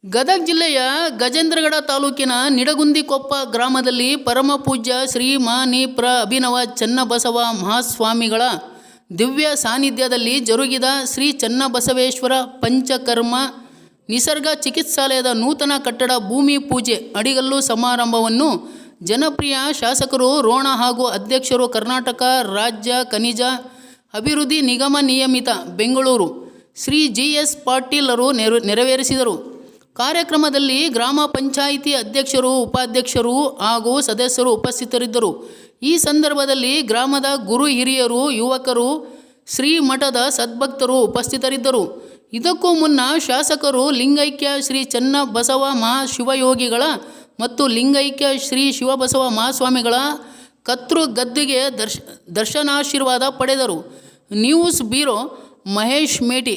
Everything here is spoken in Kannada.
ಗದಗ ಜಿಲ್ಲೆಯ ಗಜೇಂದ್ರಗಡ ತಾಲೂಕಿನ ನಿಡಗುಂದಿಕೊಪ್ಪ ಗ್ರಾಮದಲ್ಲಿ ಪರಮಪೂಜ್ಯ ಶ್ರೀ ಮ.ನಿ.ಪ್ರ. ಅಭಿನವ ಚನ್ನಬಸವ ಮಹಾಸ್ವಾಮಿಗಳ ದಿವ್ಯ ಸಾನ್ನಿಧ್ಯದಲ್ಲಿ ಜರುಗಿದ ಶ್ರೀ ಚನ್ನಬಸವೇಶ್ವರ ಪಂಚಕರ್ಮ ನಿಸರ್ಗ ಚಿಕಿತ್ಸಾಲಯದ ನೂತನ ಕಟ್ಟಡ ಭೂಮಿ ಪೂಜೆ ಅಡಿಗಲ್ಲು ಸಮಾರಂಭವನ್ನು ಜನಪ್ರಿಯ ಶಾಸಕರು ರೋಣ ಹಾಗೂ ಅಧ್ಯಕ್ಷರು ಕರ್ನಾಟಕ ರಾಜ್ಯ ಖನಿಜ ಅಭಿವೃದ್ಧಿ ನಿಗಮ ನಿಯಮಿತ ಬೆಂಗಳೂರು ಶ್ರೀ ಜಿ.ಎಸ್. ಪಾಟೀಲರು ನೆರವೇರಿಸಿದರು. ಕಾರ್ಯಕ್ರಮದಲ್ಲಿ ಗ್ರಾಮ ಪಂಚಾಯಿತಿ ಅಧ್ಯಕ್ಷರು, ಉಪಾಧ್ಯಕ್ಷರು ಹಾಗೂ ಸದಸ್ಯರು ಉಪಸ್ಥಿತರಿದ್ದರು. ಈ ಸಂದರ್ಭದಲ್ಲಿ ಗ್ರಾಮದ ಗುರು ಹಿರಿಯರು, ಯುವಕರು, ಶ್ರೀ ಮಠದ ಸದ್ಭಕ್ತರು ಉಪಸ್ಥಿತರಿದ್ದರು. ಇದಕ್ಕೂ ಮುನ್ನ ಶಾಸಕರು ಲಿಂಗೈಕ್ಯ ಶ್ರೀ ಚನ್ನಬಸವ ಮಹಾಶಿವಯೋಗಿಗಳ ಮತ್ತು ಲಿಂಗೈಕ್ಯ ಶ್ರೀ ಶಿವಬಸವ ಮಹಾಸ್ವಾಮಿಗಳ ಕರ್ತೃ ಗದ್ದುಗೆ ದರ್ಶನಾಶೀರ್ವಾದ ಪಡೆದರು. ನ್ಯೂಸ್ ಬ್ಯೂರೋ ಮಹೇಶ್ ಮೇಟಿ.